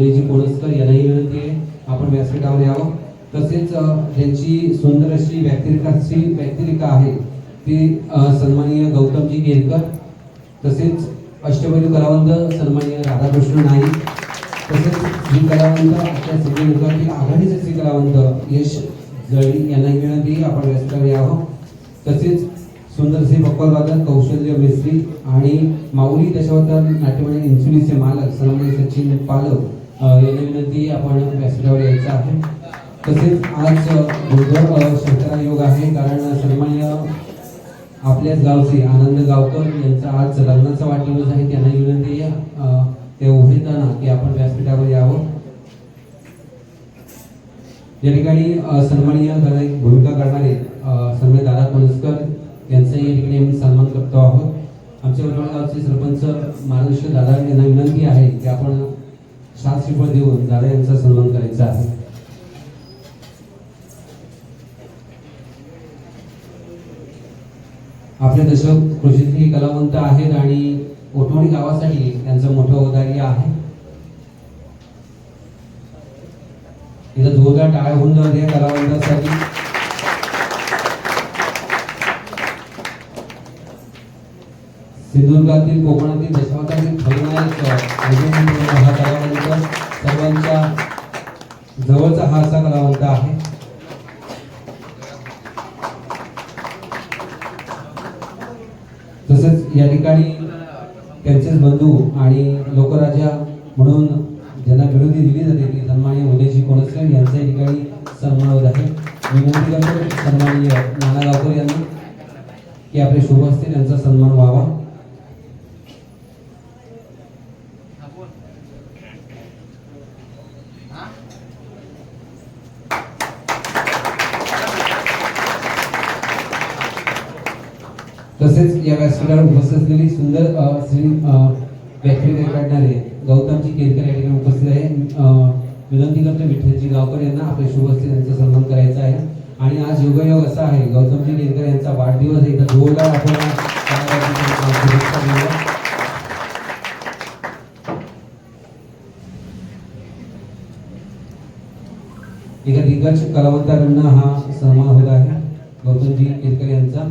उदयजी कोणसकर यांनाही विनंती आहे आपण व्यासपीठावर यावं। तसेच ज्यांची सुंदर अशी व्यक्तिरेखा आहे ती सन्माननीय गौतमजी केरकर, तसेच अष्टपैलू कलावंत सन्माननीय राधाकृष्ण नाईक, तसेच श्री कलावंत आपल्या सिंधुदुर्गातील आघाडीचे श्री कलावंत यश जळी यांनाही विनंती आपण व्यासपीठावर यावं। तसेच सुंदरसे बप्पलवादन कौशल्य मिस्त्री आणि माऊली दशावतार नाट्यमंडळ इन्सुलीचे मालक सन्माननीय सचिन पालक यांना विनंती आपण व्यासपीठावर यायचं आहे। तसेच आज दुर्दैव शंकरा योग आहे, कारण सन्माननीय आपल्याच गावचे आनंद गावकर यांचा आज लग्नाचा वाढदिवस आहे, त्यांना विनंती आहे ते उभेताना की आपण व्यासपीठावर यावं। या ठिकाणी सन्माननीय भूमिका करणारे सन्माननीय दादा कोणसकर यांचाही या ठिकाणी आम्ही सन्मान करतो आहोत। आमच्या गावचे सरपंच महाराष्ट्र दादा यांना विनंती आहे की आपण शाल श्रीफळ देऊन दादा यांचा सन्मान करायचा आहे। आपले दशक कृषीतले कलावंत आहेत आणि ओटवणी गावासाठी त्यांचं मोठं औदार्य आहे। इथं जोरदार टाळ्या होऊन जाऊ द्या कलावंतांसाठी। सिंधुदुर्गातील कोकणातील दशावतारातील खलनायक हा कलावंत सर्वांच्या जवळचा हा असा कलावंत आहे। तसेच या ठिकाणी त्यांचेच बंधू आणि लोकराजा म्हणून ज्यांना विरोधी दिली जाते ती सन्माननीय उदयजी कोणसकर यांचा या ठिकाणी सन्मान होत आहे। विनंती करतो सन्माननीय नाना गावकर यांना की आपले शुभ हस्ते त्यांचा सन्मान व्हावा। तसेच या व्यासपीठावर उपस्थित असलेली सुंदर श्री व्याख्यान काढणारे गौतमजी केरकर या ठिकाणी उपस्थित आहे। विनंती करतो विठ्ठलजी गावकर यांना आपले शुभ हस्ते त्यांचा सन्मान करायचा आहे। आणि आज योगायोग असा आहे गौतमजी केरकर यांचा वाढदिवस आहे, तर जोरदार आपण एका दिग्गज कलावंतांना हा सन्मान होत आहे गौतमजी केरकर यांचा।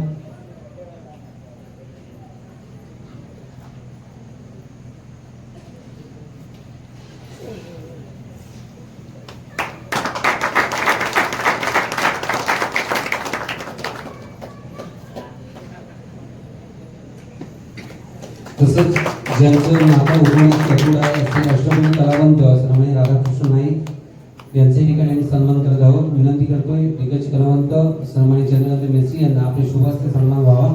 तसंच ज्यांचं नातं उगवण्यास कठोर आहे असे अष्टपैलू कलावंत सन्माननीय राधाकृष्ण नाईक यांचे ठिकाणी आम्ही सन्मान करत आहोत। विनंती करतोय दिग्गज कलावंत सन्माननीय चंद्रकांत मेसी यांना आपले शुभ हस्ते सन्मान व्हावा।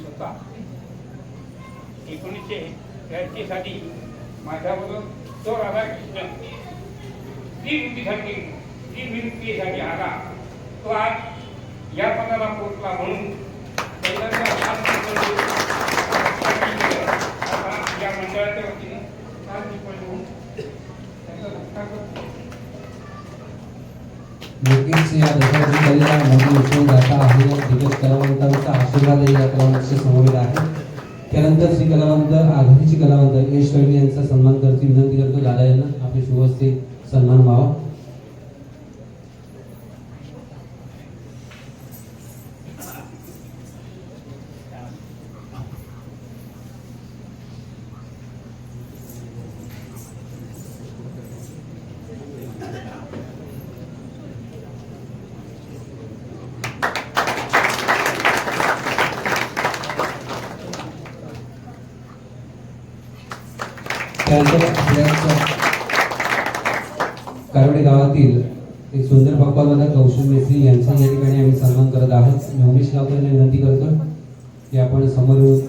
होता 1983 साली माझ्याबरोबर तो राधाकृष्ण ती विनंतीसाठी आला। तो आज या पदाला पोहोचला म्हणून या मंडळाच्या वतीने नक्कीच या दशावताराला मोठी उत्सव गाथा आहे। दिग्गज कलावंतांचा आशीर्वाद या कलावंताच्या समवेत आहे। त्यानंतर श्री कलावंत आघाडीचे कलावंत यश जळी यांचा सन्मान करते। विनंती करतो दादा यांना आपले शुभ हस्ते सन्मान व्हावा। त्यानंतर आपल्या कारवडे गावातील एक सुंदर पक्वाला कौशल मेस्त्री यांचा या ठिकाणी आम्ही सन्मान करत आहोत. मी उमेश गावकरांना विनंती करतो की आपण समोर येऊन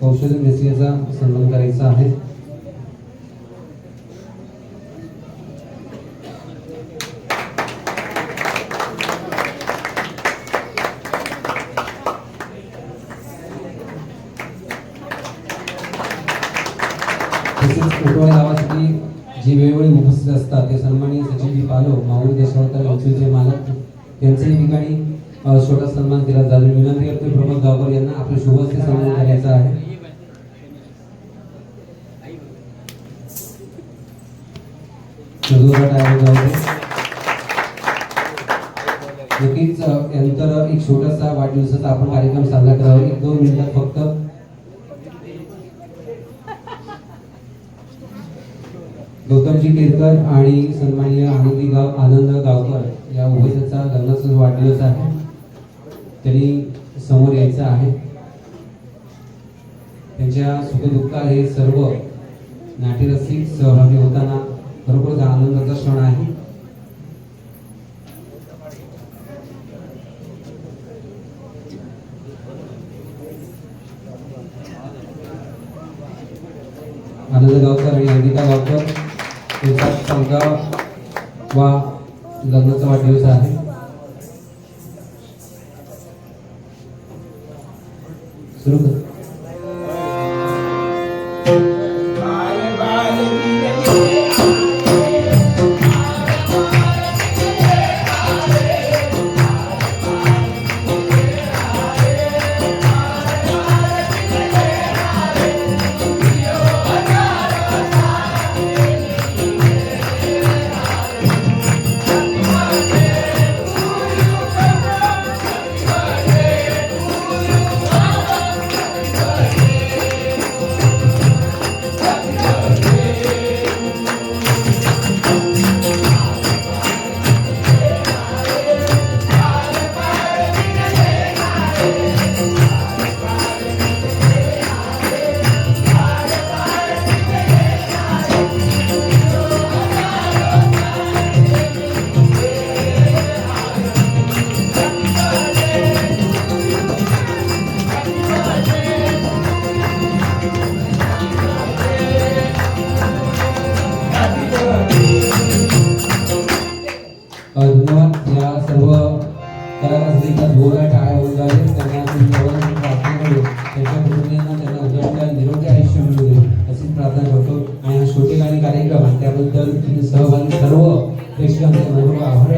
कौशल मेस्त्रीचा सन्मान करायचा आहे. तसेच कोटवाल गावासाठी जे वेळोवेळी उपस्थित असतात ते सन्माननीय सचिनजी पालो, माऊली दशावतार यांचे मालक यांच्याही ठिकाणी छोटा सन्मान केला जातो. विनंती करतो प्रमोद गावकर यांना आपल्या शुभहस्ते सन्मान करायचा आहे. नक्कीच यानंतर एक छोटासा वाढदिवसाचा आपण कार्यक्रम साजरा करावा. 1-2 मिनिटात फक्त गौतमजी केरकर आणि सन्माननीय आनंद गावकर या उभयचा लग्नाचा वाढदिवस आहे. त्यांनी समोर यायचं आहे. त्यांच्या सुखदुःखात हे सर्व नाट्यरसिक सहभागी होताना खरोखरच आनंदाचा क्षण आहे. आनंद गावकर आणि अंकिता गावकर त्यांचा 15वा लग्नाचा वाढदिवस आहे. सुरू कर. धन्यवाद. या सर्व कलाकारांसाठी जोरदार टाळ्या होऊन जावे. त्यांना प्रार्थना करू त्यांच्या कुटुंबियांना त्यांना उजळत्या निरोगी आयुष्य मिळू दे अशी प्रार्थना करतो. आणि हा छोटेखानी कार्यक्रम आणि त्याबद्दल सहभागी सर्व प्रेक्षकांचे मनोभाव आभार